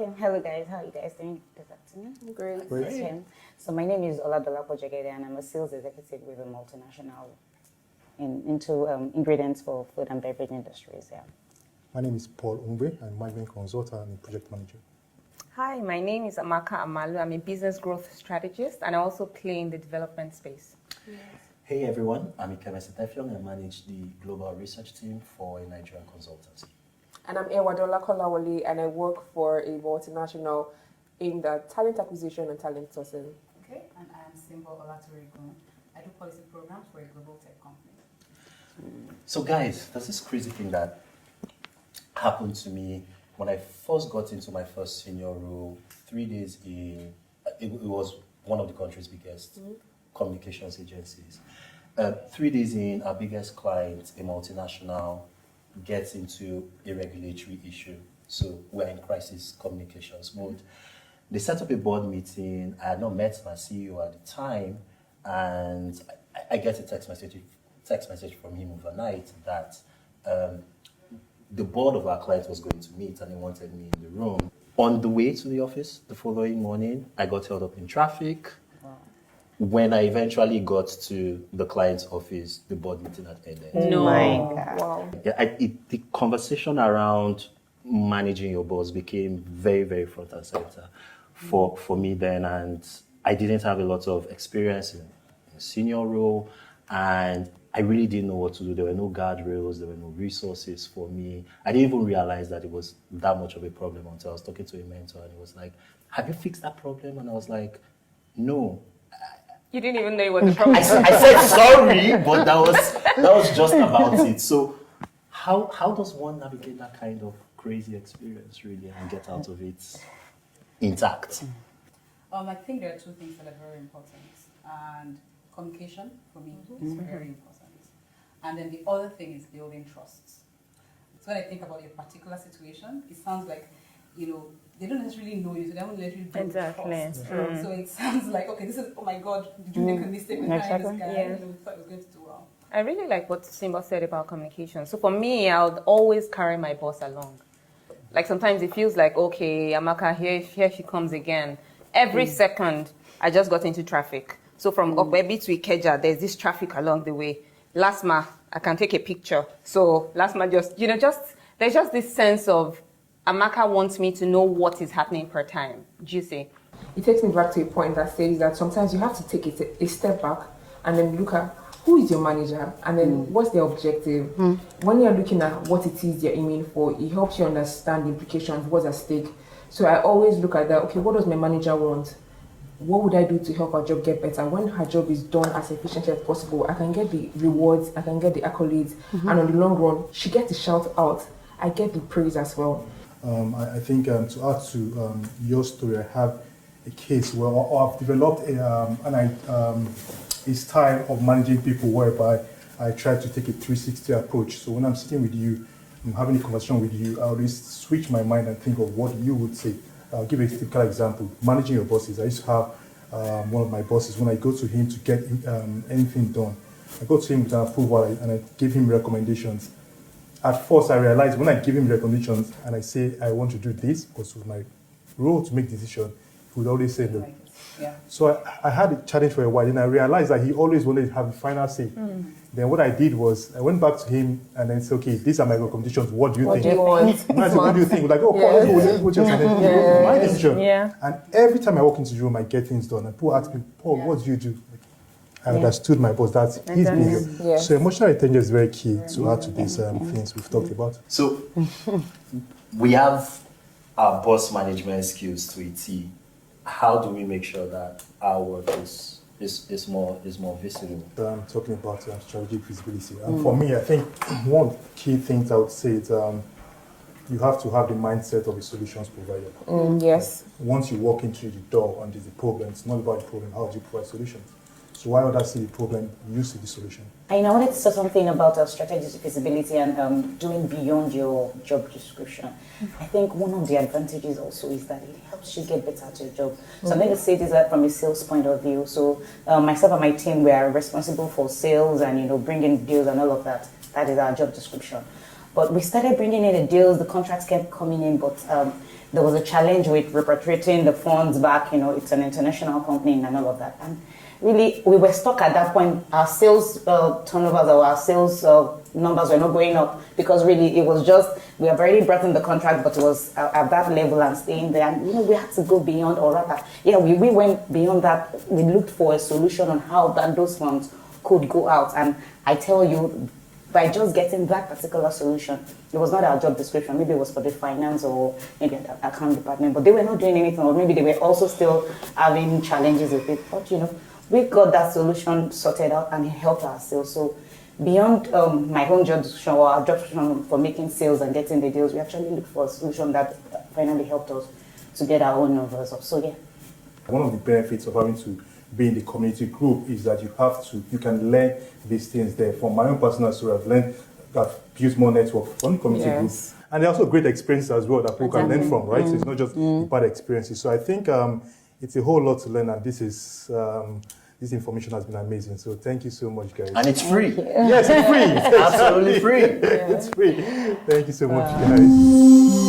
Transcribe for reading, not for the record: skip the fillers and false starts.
Okay, hello guys, how are you guys doing this afternoon? Great. Okay. So my name is Oladolapo Jagede and I'm a sales executive with a multinational into ingredients for food and beverage industries. Yeah. My name is Paul Umbe. I'm management consultant and project manager. Hi, my name is Amaka Amalu. I'm a business growth strategist and I also play in the development space. Yes. Hey everyone, I'm Ikeme Setefyong. I manage the global research team for a Nigerian consultancy. And I'm Ewadola Kolawole, and I work for a multinational in the talent acquisition and talent sourcing. Okay, and I am Simbo Olatorigun. I do policy programs for a global tech company. So guys, there's this crazy thing that happened to me when I first got into my first senior role. 3 days in, it was one of the country's biggest communications agencies. 3 days in, our biggest client, a multinational, gets into a regulatory issue. So we're in crisis communications mode. They set up a board meeting. I had not met my CEO at the time, and I get a text message from him overnight that the board of our client was going to meet and they wanted me in the room. On the way to the office the following morning, I got held up in traffic. When I eventually got to the client's office, the board meeting had ended. No. My God. Wow. Yeah, the conversation around managing your boss became very, very front and center for me then. And I didn't have a lot of experience in a senior role, and I really didn't know what to do. There were no guardrails, there were no resources for me. I didn't even realize that it was that much of a problem until I was talking to a mentor, and he was like, "Have you fixed that problem?" And I was like, "No." You didn't even know it was a problem. I said sorry, but that was just about it. So how does one navigate that kind of crazy experience really and get out of it intact? I think there are two things that are very important. And communication, for me, is very important. And then the other thing is building trust. So when I think about your particular situation, it sounds like, they don't necessarily know you, so they haven't literally built trust. So it sounds like, okay, this is, oh my God, did you make a mistake with hiring this guy? Yeah. We thought it was going to do well. I really like what Simba said about communication. So for me, I would always carry my boss along. Like sometimes it feels like, okay, Amaka, here she comes again. Every second, I just got into traffic. So from Okwebi to Ikeja, there's this traffic along the way. Lasma, I can take a picture. So Lasma there's just this sense of Amaka wants me to know what is happening per time. Do you see? It takes me back to a point that says that sometimes you have to take a step back and then look at who is your manager and then what's their objective. When you're looking at what it is you're aiming for, it helps you understand the implications, what's at stake. So I always look at that, okay, what does my manager want? What would I do to help her job get better? When her job is done as efficiently as possible, I can get the rewards, I can get the accolades, and on the long run, she gets the shout out. I get the praise as well. I think to add to your story, I have a case where I've developed a style of managing people whereby I try to take a 360 approach. So when I'm sitting with you, I'm having a conversation with you, I always switch my mind and think of what you would say. I'll give a typical example. Managing your bosses. I used to have one of my bosses, when I go to him to get anything done, I go to him with an approval and I give him recommendations. At first, I realized when I give him recommendations and I say, I want to do this, because it was my role to make decisions, he would always say no. Yeah. So I had a challenge for a while, and I realized that he always wanted to have the final say. Then what I did was, I went back to him and then said, okay, these are my recommendations, what do you think? Do you want? And I said, what do you think? Like, oh, Paul, let's go just and then my decision. Yeah. And every time I walk into the room, I get things done. And people ask me, Paul, what do you do? I understood my boss. That's his behavior. Yes. So emotional intelligence is very key to add to these things we've talked about. So we have our boss management skills to a T. How do we make sure that our work is more visible? Talking about strategic visibility. And for me, I think one key thing I would say is you have to have the mindset of a solutions provider. Yes. Once you walk into the door and there's a problem, it's not about the problem, how do you provide solutions? So while others see the problem, you see the solution. I wanted to say something about strategic visibility and doing beyond your job description. I think one of the advantages also is that it helps you get better at your job. So I'm going to say this from a sales point of view. So myself and my team, we are responsible for sales and bringing deals and all of that. That is our job description. But we started bringing in the deals, the contracts kept coming in, but there was a challenge with repatriating the funds back. You know, it's an international company and all of that. And really, we were stuck at that point. Our sales turnovers or our sales numbers were not going up because really it was just, we have already brought in the contract, but it was at that level and staying there. And, you know, we had to go beyond, or rather, yeah, we went beyond that. We looked for a solution on how those funds could go out. And I tell you, by just getting that particular solution, it was not our job description. Maybe it was for the finance or maybe the account department, but they were not doing anything, or maybe they were also still having challenges with it. But, you know, we got that solution sorted out and it helped our sales. So beyond my own job description or our job description for making sales and getting the deals, we actually looked for a solution that finally helped us to get our own numbers up. So yeah. One of the benefits of having to be in the community group is that you can learn these things there. From my own personal story, I've learned that built more network from the community group. And there are also great experiences as well that people can learn from, right? So it's not just bad experiences. So I think it's a whole lot to learn, and this information has been amazing. So thank you so much, guys. And it's free. Yes, it's free. Absolutely free. It's free. Thank you so much, guys.